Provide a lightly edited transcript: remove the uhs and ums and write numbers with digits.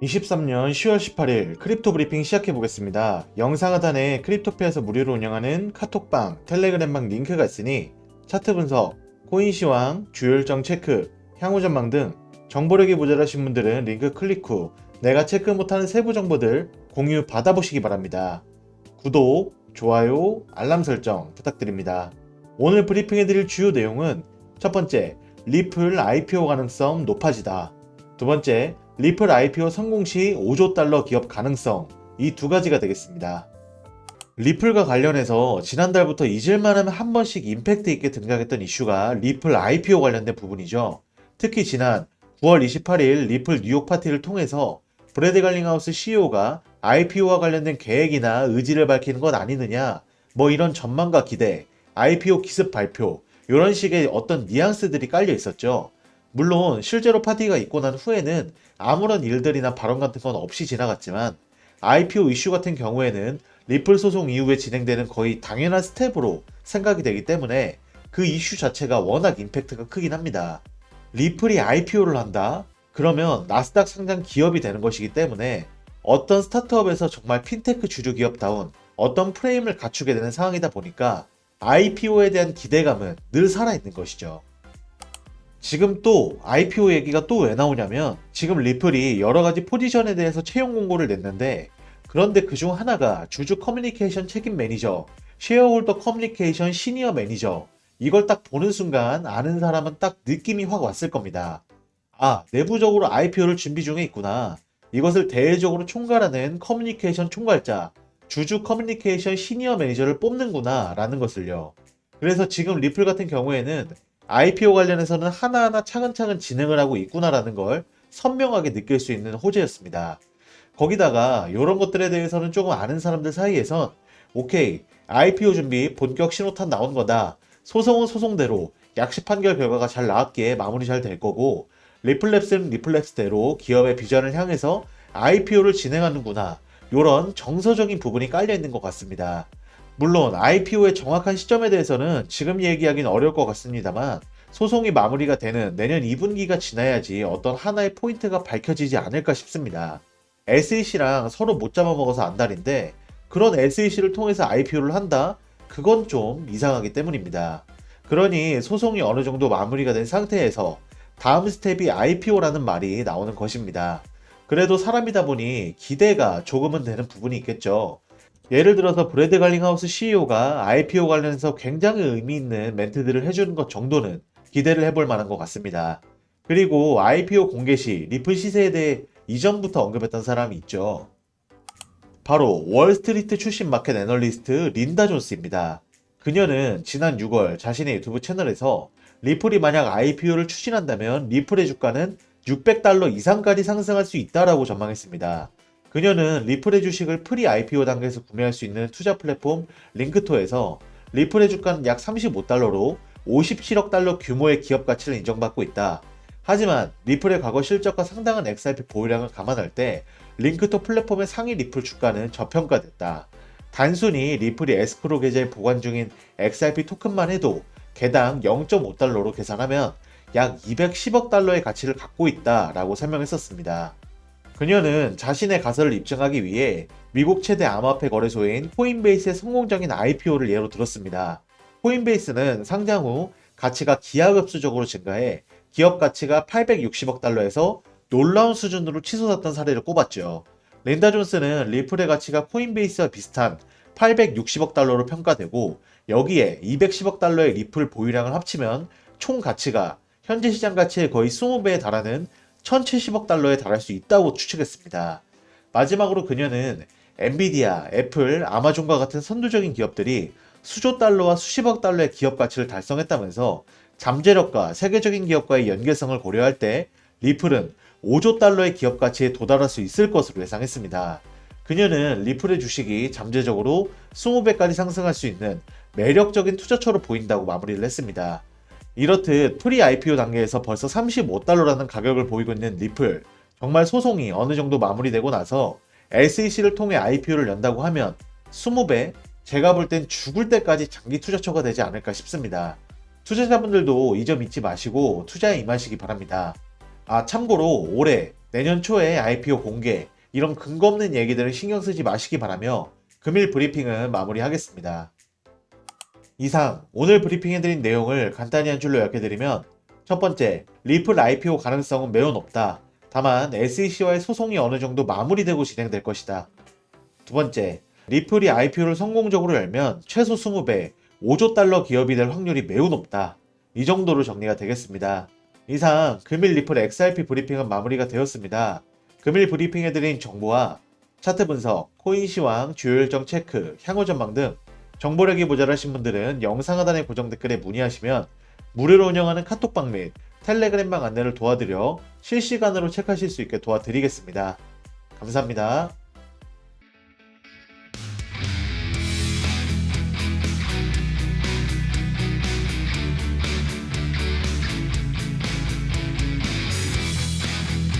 23년 10월 18일 크립토 브리핑 시작해 보겠습니다. 영상 하단에 크립토피아에서 무료로 운영하는 카톡방, 텔레그램방 링크가 있으니 차트 분석, 코인 시황, 주요 일정 체크, 향후 전망 등 정보력이 모자라신 분들은 링크 클릭 후 내가 체크 못하는 세부 정보들 공유 받아보시기 바랍니다. 구독, 좋아요, 알람 설정 부탁드립니다. 오늘 브리핑해드릴 주요 내용은 첫 번째, 리플 IPO 가능성 높아지다. 두 번째, 리플 IPO 성공 시 5조 달러 기업 가능성, 이 두 가지가 되겠습니다. 리플과 관련해서 지난달부터 잊을만하면 한 번씩 임팩트 있게 등장했던 이슈가 리플 IPO 관련된 부분이죠. 특히 지난 9월 28일 리플 뉴욕 파티를 통해서 브래드 갈링하우스 CEO가 IPO와 관련된 계획이나 의지를 밝히는 것 아니느냐, 뭐 이런 전망과 기대, IPO 기습 발표, 이런 식의 어떤 뉘앙스들이 깔려 있었죠. 물론 실제로 파티가 있고 난 후에는 아무런 일들이나 발언 같은 건 없이 지나갔지만 IPO 이슈 같은 경우에는 리플 소송 이후에 진행되는 거의 당연한 스텝으로 생각이 되기 때문에 그 이슈 자체가 워낙 임팩트가 크긴 합니다. 리플이 IPO를 한다? 그러면 나스닥 상장 기업이 되는 것이기 때문에 어떤 스타트업에서 정말 핀테크 주류 기업다운 어떤 프레임을 갖추게 되는 상황이다 보니까 IPO에 대한 기대감은 늘 살아있는 것이죠. 지금 또 IPO 얘기가 또 왜 나오냐면 지금 리플이 여러가지 포지션에 대해서 채용 공고를 냈는데 그런데 그중 하나가 주주 커뮤니케이션 책임 매니저, 쉐어홀더 커뮤니케이션 시니어 매니저, 이걸 딱 보는 순간 아는 사람은 딱 느낌이 확 왔을 겁니다. 아, 내부적으로 IPO를 준비 중에 있구나. 이것을 대외적으로 총괄하는 커뮤니케이션 총괄자, 주주 커뮤니케이션 시니어 매니저를 뽑는구나 라는 것을요. 그래서 지금 리플 같은 경우에는 IPO 관련해서는 하나하나 차근차근 진행을 하고 있구나라는 걸 선명하게 느낄 수 있는 호재였습니다. 거기다가 이런 것들에 대해서는 조금 아는 사람들 사이에선 오케이, IPO 준비 본격 신호탄 나온 거다. 소송은 소송대로 약식 판결 결과가 잘 나왔기에 마무리 잘 될 거고 리플랩스는 리플랩스대로 기업의 비전을 향해서 IPO를 진행하는구나. 이런 정서적인 부분이 깔려 있는 것 같습니다. 물론 IPO의 정확한 시점에 대해서는 지금 얘기하기는 어려울 것 같습니다만 소송이 마무리가 되는 내년 2분기가 지나야지 어떤 하나의 포인트가 밝혀지지 않을까 싶습니다. SEC랑 서로 못 잡아먹어서 안달인데 그런 SEC를 통해서 IPO를 한다? 그건 좀 이상하기 때문입니다. 그러니 소송이 어느 정도 마무리가 된 상태에서 다음 스텝이 IPO라는 말이 나오는 것입니다. 그래도 사람이다 보니 기대가 조금은 되는 부분이 있겠죠. 예를 들어서 브래드 갈링하우스 CEO가 IPO 관련해서 굉장히 의미 있는 멘트들을 해주는 것 정도는 기대를 해볼 만한 것 같습니다. 그리고 IPO 공개 시 리플 시세에 대해 이전부터 언급했던 사람이 있죠. 바로 월스트리트 출신 마켓 애널리스트 린다 존스입니다. 그녀는 지난 6월 자신의 유튜브 채널에서 리플이 만약 IPO를 추진한다면 리플의 주가는 600달러 이상까지 상승할 수 있다라고 전망했습니다. 그녀는 리플의 주식을 프리 IPO 단계에서 구매할 수 있는 투자 플랫폼 링크토에서 리플의 주가는 약 35달러로 57억 달러 규모의 기업 가치를 인정받고 있다. 하지만 리플의 과거 실적과 상당한 XRP 보유량을 감안할 때 링크토 플랫폼의 상위 리플 주가는 저평가됐다. 단순히 리플이 에스크로 계좌에 보관 중인 XRP 토큰만 해도 개당 0.5달러로 계산하면 약 210억 달러의 가치를 갖고 있다라고 설명했었습니다. 그녀는 자신의 가설을 입증하기 위해 미국 최대 암호화폐 거래소인 코인베이스의 성공적인 IPO를 예로 들었습니다. 코인베이스는 상장 후 가치가 기하급수적으로 증가해 기업 가치가 860억 달러에서 놀라운 수준으로 치솟았던 사례를 꼽았죠. 린다 존스는 리플의 가치가 코인베이스와 비슷한 860억 달러로 평가되고 여기에 210억 달러의 리플 보유량을 합치면 총 가치가 현재 시장 가치의 거의 20배에 달하는 1070억 달러에 달할 수 있다고 추측했습니다. 마지막으로 그녀는 엔비디아, 애플, 아마존과 같은 선두적인 기업들이 수조 달러와 수십억 달러의 기업 가치를 달성했다면서 잠재력과 세계적인 기업과의 연계성을 고려할 때 리플은 5조 달러의 기업 가치에 도달할 수 있을 것으로 예상했습니다. 그녀는 리플의 주식이 잠재적으로 20배까지 상승할 수 있는 매력적인 투자처로 보인다고 마무리를 했습니다. 이렇듯 프리 IPO 단계에서 벌써 35달러라는 가격을 보이고 있는 리플, 정말 소송이 어느 정도 마무리되고 나서 SEC를 통해 IPO를 연다고 하면 20배? 제가 볼 땐 죽을 때까지 장기 투자처가 되지 않을까 싶습니다. 투자자분들도 이 점 잊지 마시고 투자에 임하시기 바랍니다. 아, 참고로 올해 내년 초에 IPO 공개, 이런 근거 없는 얘기들을 신경 쓰지 마시기 바라며 금일 브리핑은 마무리하겠습니다. 이상 오늘 브리핑해드린 내용을 간단히 한 줄로 요약해드리면, 첫 번째, 리플 IPO 가능성은 매우 높다. 다만 SEC와의 소송이 어느 정도 마무리되고 진행될 것이다. 두 번째, 리플이 IPO를 성공적으로 열면 최소 20배, 5조 달러 기업이 될 확률이 매우 높다. 이 정도로 정리가 되겠습니다. 이상 금일 리플 XRP 브리핑은 마무리가 되었습니다. 금일 브리핑해드린 정보와 차트 분석, 코인 시황, 주요 일정 체크, 향후 전망 등 정보력이 모자라신 분들은 영상 하단의 고정 댓글에 문의하시면 무료로 운영하는 카톡방 및 텔레그램방 안내를 도와드려 실시간으로 체크하실 수 있게 도와드리겠습니다. 감사합니다.